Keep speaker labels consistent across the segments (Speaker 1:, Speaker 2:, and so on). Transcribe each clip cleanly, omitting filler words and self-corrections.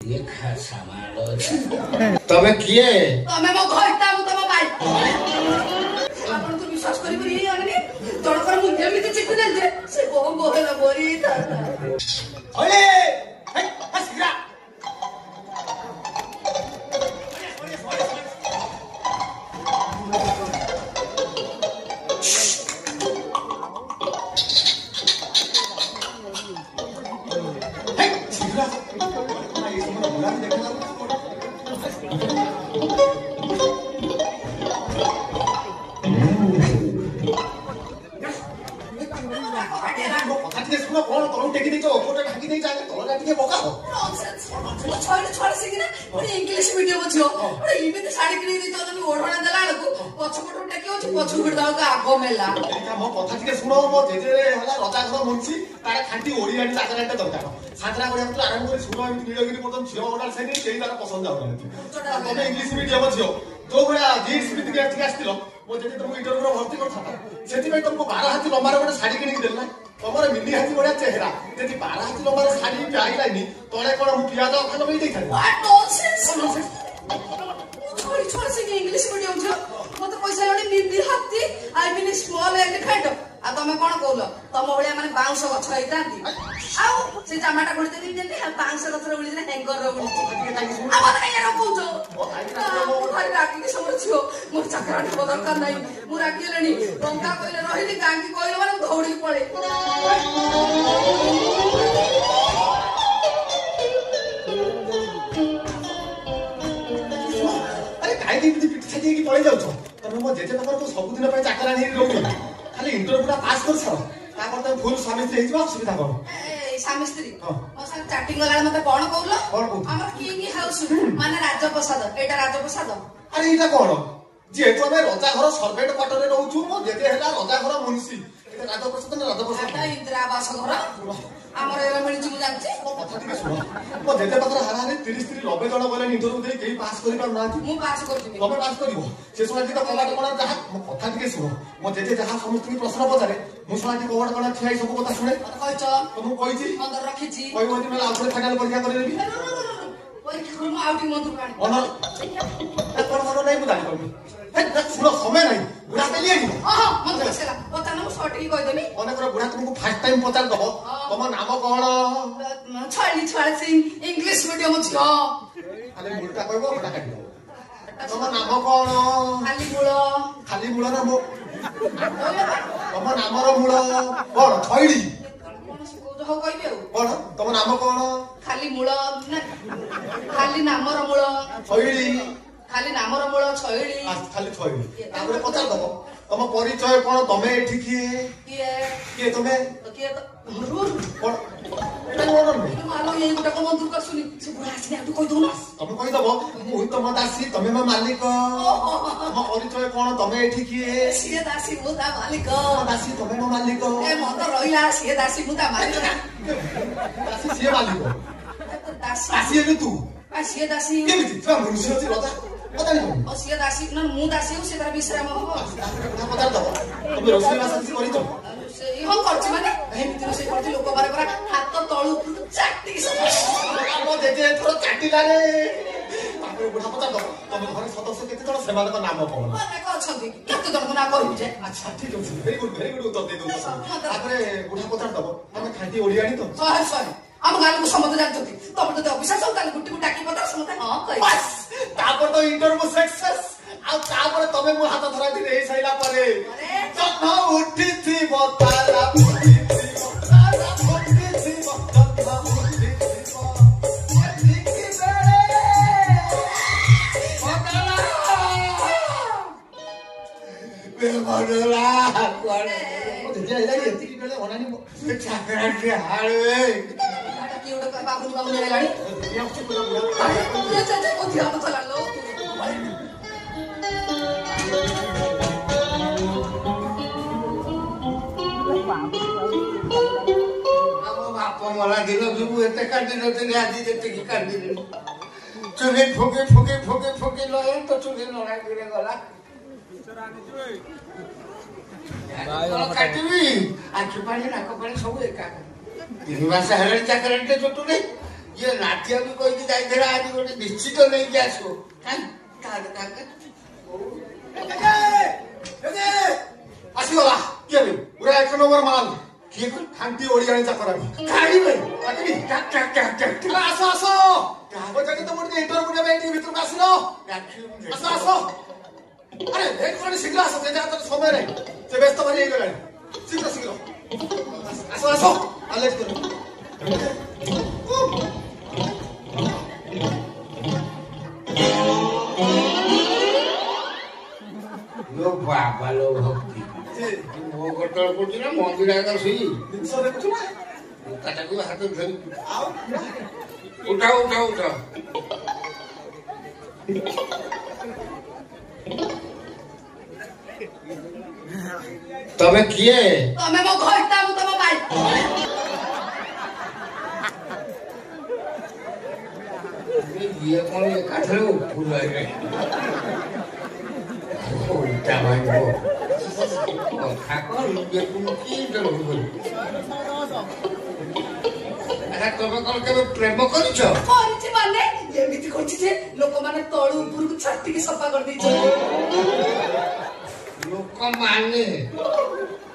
Speaker 1: ये खासा मालो तमे किए
Speaker 2: तमे मो घरटा मु तम भाई आपण तो विश्वास करी बनी आने तोडकर मुझे भी तो चिट्ठी दे दे से को गोहला बोरी था
Speaker 1: ओले हे हसरा
Speaker 2: इंग्लिश मीडियम छियो इमे साड़ी किनी दी तो ओढोणा देला लकु पछपटो टेके होछि पछु बिडदा का आगो मेला
Speaker 1: एका मो कथा टिके सुनो मो जेजे हला रजा घर मुंसी तारे खांटी ओडियानी चाकराटे दरकार सातरा गोया तो आरंभ करे सुनो एमि नीलगिरी पर्यटन छियो ओडाल सेनी सेही तारा पसंद जाउ तमे इंग्लिश मीडियम छियो तो गोया जीन्स भी टिके ठीक आस्तिलो मो जेजे तुमको इंटरव्यू भर्ती करथा सेति भाई तुमको 12 हाथी लंबार गोटे साड़ी किनी देला तमरे मिनी हाथी बढिया चेहरा जेति 12 हाथी लंबार साड़ी पाइलानी तळे कोन मु पियाज खानो बेई देखाई
Speaker 2: व्हाट नॉनसेंस छोड़ी छोड़ से इंग्लिश मीडियम छ मते पैसा लडी निंदी हाथी I mean small and kind आ तमे कोन कहलो तम भलिया माने बाउंस गछ हैतांती आउ से जामाटा गोडी देली जेंती बाउंस गछ रे उली हैंगर रे उली आ मते काई रो कहजो भाई राखी के समझ छियो मोर चक्राट बदल कर नाही मु राखी लेनी टंका कइले रहिली गांगी कइले माने दौड़ी पळे
Speaker 1: की पळे जाउछ तमे मो जेजे नंबर को सब दिन पे चाकरा नहीं रहू खाली इंटरव्यू पास कर छ ता पर त फुल स्वामी स्त्री हिजबा सुविधा कर
Speaker 2: ए स्वामी स्त्री मो संग चैटिंग गला मते कोन कहलो हमर किंग हाउस माने राजप्रसाद एटा राजप्रसाद
Speaker 1: अरे एटा कोन जे तो मैं रजा घर सर्वेट क्वार्टर रे रहू छु मो जेजे हेला रजा घर मुंसी एटा राजप्रसाद न राजप्रसाद
Speaker 2: एटा इंदिरा आवास घर हमर एला मिली छु जानछि
Speaker 1: कथा टिके सुनो मो जेजे पत्र हाराने 30 30 90 जण गले इंटरव्यू दे केही पास करि पार नाथि
Speaker 2: मु पास करदिबी
Speaker 1: तमे पास करिवो से समय की तो कबाट कोना जहा मो कथा टिके सुनो मो जेजे जहा समस्त की प्रश्न पचारे मु समाटी कबाट कोना ठियाई सब कथा सुने
Speaker 2: कहछ
Speaker 1: तुम कहिछि
Speaker 2: अंदर रखिछि
Speaker 1: कहि होति मला आउथरे फाइनल परीक्षा करे देबी
Speaker 2: परीक्षा को आउटी मंत्र काणी
Speaker 1: अनर कोन कोन नै बुझानी करबी हे सुनो समय नै बुढ़ा पे लिएनी
Speaker 2: हां मंत्र सेला पता न शॉर्ट ही कहि देबी
Speaker 1: अने कर बुढ़ा तुमको फर्स्ट टाइम पचार दबो तुम नाम कोन
Speaker 2: छाली छाल सिंह इंग्लिश मीडियम छियो
Speaker 1: अरे मुर्ता कहबो बुढ़ा काटिबो तुम नाम कोन खाली मूल ना मो तुम नामर मूल कोन थैली
Speaker 2: हो कहबे
Speaker 1: कोन तुम नाम कोन
Speaker 2: खाली मूल ना खाली नामर मूल
Speaker 1: थैली
Speaker 2: खाली नामर मूल छैली
Speaker 1: खाली थैली तापर पचार दबो तुम परिचय कोन तमे एठी किए तमे
Speaker 2: किए तो जरूर
Speaker 1: कोन एटा कोन
Speaker 2: मालो ये गुटा को मंत्र कर सुनी से बुढ़ा आसी तू कहि दो ना
Speaker 1: तमे कहि दबो मु तुम दासी तमे मा मालिक तुम परिचय कोन तमे एठी किए
Speaker 2: सिए दासी मु ता मालिक
Speaker 1: दासी तमे मा मालिक
Speaker 2: ए म तो रहिला सिए दासी मु ता मालिक
Speaker 1: दासी सिए मालिक
Speaker 2: दासी
Speaker 1: ए तू
Speaker 2: आ सिए दासी
Speaker 1: केमिति तुम मनुष्य छि रजा पता नहीं
Speaker 2: ओ सिए दासी न मु दासी से तार विश्राम हो
Speaker 1: पता दबो तुम रोसई मास किछ करि तो
Speaker 2: हम करछि माने एमिति रोसई करछि लोक बारे बारे हाथ तळु चाटी
Speaker 1: मो जेजे थोड़ा चाटिला रे तापर बुढ़ा पता दबो तुम घर सदस्य केते जण सेमान को नाम कोन
Speaker 2: अनेक अछंती केते जण को ना कहबि जे
Speaker 1: अच्छा ठीक अछि वेरी गुड उत्तर दे दो तापर बुढ़ा पता दबो हम खांटी ओडियानी तो
Speaker 2: सही सही हम गाल को समझ जानथि तब तो ऑफिसर सब काल गुट्टी टाकी पता समझ हां कहि
Speaker 1: बस तापर तो इंटरव्यू सक्सेस आ तापर तमे मु हाथ धरा दि रे सैला परे जब उठी थी बताला उठी थी बताला उठी थी बताला उठी थी की बेरे बताला कोड़े जे इला एति की बेले ओनानी चाकरा के हाड़े
Speaker 2: केवड का बाबू ने लाडी ये चाचा को ध्यान तो ला लो
Speaker 1: मला दिलं जुबू येते काढली नव्हते आधी देते की काढली चुली फुके फुके फुके फुके लय तो चुली नळा गिरे गला काटिबी आखि पाणी नाक पाणी सब एका 3 मास हेलाणी चाकरांटे चटुले
Speaker 3: ये नाट्य भी कोई की जाई देला आज गोटे निश्चित नहीं कि आसो हां
Speaker 1: ଆସିଗଲା କିଏ ବି ପୁରା 1 ନମ୍ବର ମାଲ କିଏ ଖାଣ୍ଟି ଓଡିଆଣୀ ଚାକର
Speaker 3: गाड़ी में
Speaker 1: ଚାକିରି
Speaker 3: टक टक टक टक
Speaker 1: ଆସ ଆସ କାହାକୁ ଜାଣି ତମ ଟିକେ ଇଣ୍ଟରଭ୍ୟୁ ନେବେ ଏଠି ଭିତରକୁ ଆସିଲ ଆସ ଆସ ଆରେ ଲେଟ୍ କରି ଶୀଘ୍ର ଆସ ସେ ଯାହା ତୋର ସମୟ ନାହିଁ ସେ ବ୍ୟସ୍ତ ଭାରି ହେଇଗଲାଣି ଶୀଘ୍ର ଶୀଘ୍ର ଆସ ଆସ ଲେଟ୍ କର
Speaker 3: लो बाबा लो भक्ति ମୋ କଟଳ ପଡୁଛି ନା ମନ୍ଦିର ଆଗ ଶୋଇ
Speaker 1: ଜିନିଷ ଦେଖୁଛୁ ନା
Speaker 3: ତାକୁ ହାତ ଧରି
Speaker 1: ଆଉ
Speaker 3: ଉଠାଅ ଉଠାଅ ଉଠାଅ ତମେ କିଏ
Speaker 2: ତମେ ମୋ ଘରଟା ମୁଁ ତମ ଭାଇ
Speaker 3: ଇଏ କଣ ଏକାଥରେ ଉପରୁ ଆଇଲେ ଉଲ୍ଟା ଭାଇବ କଥା କଣ ଇଏକୁ କି ଡରୁକୁ ତମେ କଣ କେବେ ପ୍ରେମ କରିଛ
Speaker 2: କରିଛି ମାନେ ଏମିତି କରିଛି ଯେ ଲୋକମାନେ ତଳୁ ଉପରକୁ ଛାଟିକି ସଫା କରିଦେଇଛନ୍ତି
Speaker 3: ଲୋକମାନେ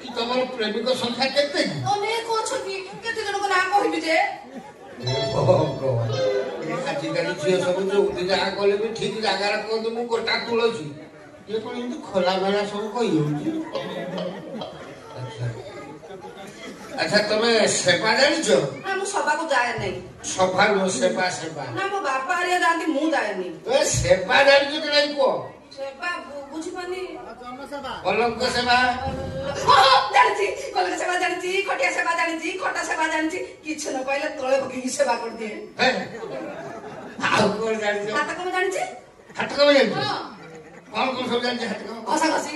Speaker 3: କି ତମର ପ୍ରେମିକ ସଂଖ୍ୟା କେତେ
Speaker 2: ଅନେକ ଅଛନ୍ତି କେତେ ଜଣଙ୍କ ନାଁ କହିବି ଯେ
Speaker 3: ଆଜିକାଲି ଝିଅ ସବୁ ଯୋଉଠି ଯାହା କଲେ ବି ଠିକ ଜାଗାରେ କୁହନ୍ତୁ ମୁଁ ଗୋଟା ତୁଳସି ଇଏ କଣ ଏମିତି ଖୋଲା ମେଲା ସବୁ କହିହଉଛି ଆଚ୍ଛା ତମେ ସେବା ଜାଣିଛ
Speaker 2: ନା ମୁଁ ସଭାକୁ ଯାଏ ନାହିଁ
Speaker 3: ସଫା ନୁହଁ ସେବା ସେବା
Speaker 2: ନା ମୋ ବାପା ହାରିଆ ଯାଆନ୍ତି ମୁଁ ଯାଏନି
Speaker 3: ତମେ ସେବା ଜାଣିଛ କି ନାଇଁ କୁହ
Speaker 2: ସେବା ବୁଝିପାରୁନି
Speaker 3: କଲଙ୍କ ସେବା
Speaker 2: ଜାଣିଛି କଲଙ୍କ ସେବା ଜାଣିଛି ଖଟିଆ ସେବା ଜାଣିଛି ଖଟା ସେବା ଜାଣିଛି କିଛି ନ କହିଲେ ତଳେ ପକେଇକି ସେବା କରିଦିଏ
Speaker 3: ଆଉ କଣ ଜାଣିଛ
Speaker 2: ହାତ କାମ ଜାଣିଛି
Speaker 3: ହାତ କାମ ଜାଣିଛ କଣ କଣ ସବୁ ଜାଣିଛ ହାତ କାମ
Speaker 2: ଘଷା ଘଷି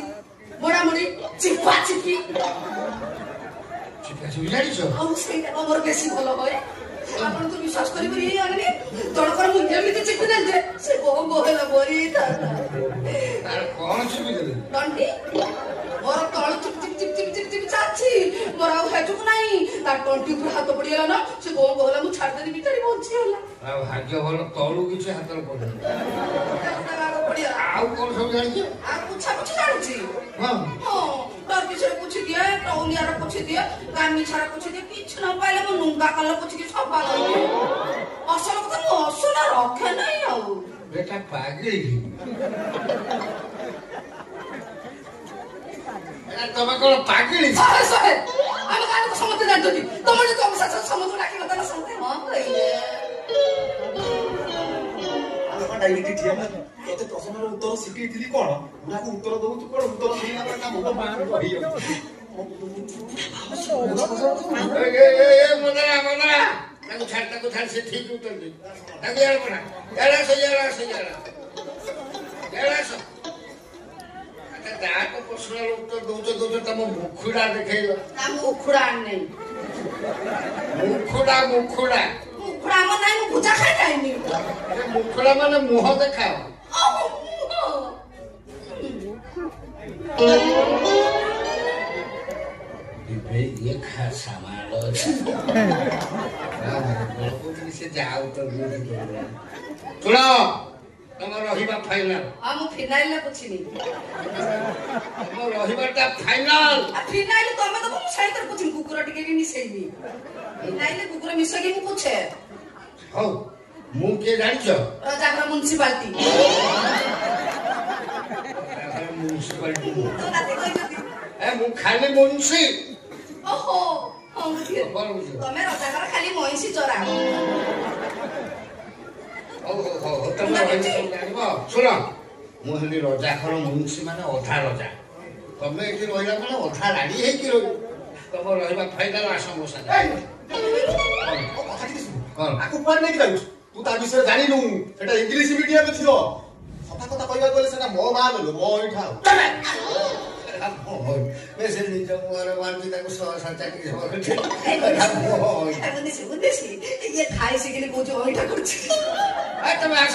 Speaker 2: ମୋଡା ମୋଡି ଚିପା ଚିପି
Speaker 3: ଜାଣିଛ
Speaker 2: ଆଉ ସେଇଟା ମୋର ବେଶୀ ଭଲ ହୁଏ ଆପଣ ତ ବିଶ୍ୱାସ କରିପାରିବେ ଆଗରେ ଜଣଙ୍କର ମୁଁ ଯେମିତି ଚିପି ଦେଲି ଯେ ସେ ବହୁ ହେଲା ମରି
Speaker 3: ତାର କଣ ଚିପି ଦେଲେ
Speaker 2: ତଣ୍ଟି ମୋର ତଳ ଚିପି ଚିପି ଚିପି ଚିପି ଚିପି ଚିପି ଚାଲିଛି ମୋର ଆଉ ହେଜୁକୁ ନାହିଁ ତାର ତଣ୍ଟି ଉପରେ ହାତ ପଡିଗଲା ନା ସେ ବହୁ ହେଲା ମୁଁ ଛାଡ଼ିଦେଲି ଭିତରେ ବଞ୍ଚିଗଲା
Speaker 3: ଆଉ ଭାଗ୍ୟ ଭଲ ତଳୁ କିଛି ହାତରେ ପଡେ ଆଉ କଣ ସବୁ ଜାଣିଛ
Speaker 2: ଆଉ ପୁଛା ପୁଛି ଜାଣିଛି
Speaker 3: ହଁ
Speaker 2: ଟର୍କିଶର ପୁଛି ଦିଏ ଟଉଲିଆର ପୁଛି ଦିଏ ଗାମିଛାର ପୁଛି ଦିଏ କିଛି ନ ପାଇଲେ ମୁଁ ନୁଙ୍ଗା କଲ ପୁଛିକି ସଫା କରିଦିଏ ଅସଲ କଥା ମୁଁ ଅସଲ ରଖେ ନାହିଁ ଆଉ
Speaker 3: ବେଟା ପାଗଳି ତମେ କଣ ପାଗଳି
Speaker 2: ଶହେ ଶହେ ଆମ ଗାଁରେ ତ ସମସ୍ତେ ଜାଣିଛନ୍ତି ତମର ଯଦି ଅବସାଦ ସମସ୍ତଙ୍କୁ ଡାକିବ ତାହେଲେ ସମସ୍ତେ ହଁ କହିଲେ
Speaker 1: ଏଇଠି ଠିଆ ତତେ ପ୍ରଶ୍ନର ଉତ୍ତର ଶିଖେଇଥିଲି କଣ ଗୁଡାକୁ ଉତ୍ତର ଦଉଛୁ କଣ ଉତ୍ତର ଦେଇନା ମୁଣ୍ଡ ବାହାରେ ରହିଯାଉଛି
Speaker 3: ତାକୁ ଛାଡ ସେ ଠିକ ଉତ୍ତର ଦେ ତାକୁ ଇଆଡେ ପଣା ଇଆଡେ ଆସ ଯାହାକୁ ପ୍ରଶ୍ନର ଉତ୍ତର ଦଉଛ ତମ ମୁଖୁଡା ଦେଖେଇଲ
Speaker 2: ନା ମୁଖୁଡା ଆଣିନି
Speaker 3: ମୁଖୁଡା
Speaker 2: ମୁଖୁଡା ଆମ ନାହିଁ ମୁଁ ପୂଜା ଖାଇ ଯାଇନି
Speaker 3: ମୁଖୁଡା ମାନେ ମୁହଁ ଦେଖାଅ ଇଏ ଖାସା ମାଳ ସେ ଯାଉ ତ ଶୁଣ ତମ ରହିବା ଫାଇନାଲ
Speaker 2: ମୁଁ ଫିନାଇଲ ପୁଛିନି
Speaker 3: ତମ ରହିବାଟା ଫାଇନାଲ
Speaker 2: ଫିନାଇଲ ତମେ ତ ମୁଁ ସାଇତରେ ପୁଛିନି କୁକୁର ଟିକେ ବି ମିଶେଇନି ଫିନାଇଲ କୁକୁର ମିଶେଇକି ମୁଁ ପୁଛେ
Speaker 3: ହଉ ମୁଁ କିଏ ଜାଣିଛ
Speaker 2: ରଜାଘର ମ୍ୟୁନିସିପାଲିଟି
Speaker 3: ମୁଁ ଖାଲି ମୁନ୍ସି
Speaker 2: ଓହୋ ତମେ ରଜାଘର ଖାଲି ମଇଁଷି ଚରା
Speaker 3: ତମେ ଜାଣିବ ଶୁଣ ମୁଁ ହେଲି ରଜାଘର ମୁନ୍ସି ମାନେ ଅଧା ରଜା ତମେ ଏଠି ରହିଲା ମାନେ ଅଧା ରାଡି ହେଇକି ରହିବ ତମ ରହିବା ଫାଇନାଲ ଆସ ମୋ ସାଙ୍ଗେ
Speaker 1: ଆକୁ କୁଆଡେ ନେଇକି ଯାଉଛୁ ତୁ ତା ବିଷୟରେ ଜାଣିନୁ ସେଟା ଇଂଲିଶ ମିଡିୟମ ଥିବ ସଫା କଥା କହିବାକୁ ଗଲେ ସେଟା ମୋ ମା ଲୋ ମୋ ଏଇଠା
Speaker 3: ସେ ନିଜ ମୁହଁରେ ମାରୁଛି ତାକୁ ଚାକିରି
Speaker 2: ଇଏ ଖାଇ ଶିଖିଲି କହୁଛି ଅଇଠା କରୁଛି
Speaker 3: ତମେ ଆସ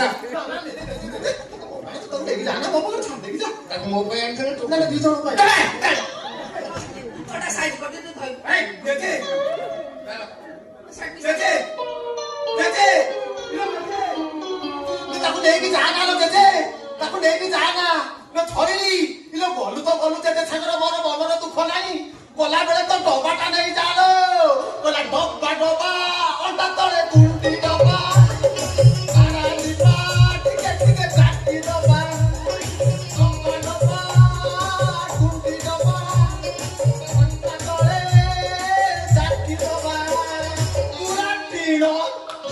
Speaker 3: ତାକୁ ମୋ ପାଇଁ ଆଣିଥିଲେ ତୁ
Speaker 1: ଦି ଜଣ ପାଇଁ
Speaker 2: ସାଇଜ କରିଦେଇ ଧରି
Speaker 1: ତାକୁ ନେଇକି ଯା ନା ଲୋ ଜେଜେ ତାକୁ ନେଇକି ଯା ନା ଲୋ ଥରିଲି ଇଲୋ ଗଲୁ ତ ଗଲୁ ଜେଜେ ସାଙ୍ଗର ମୋର ମନର ଦୁଃଖ ନାହିଁ ଗଲା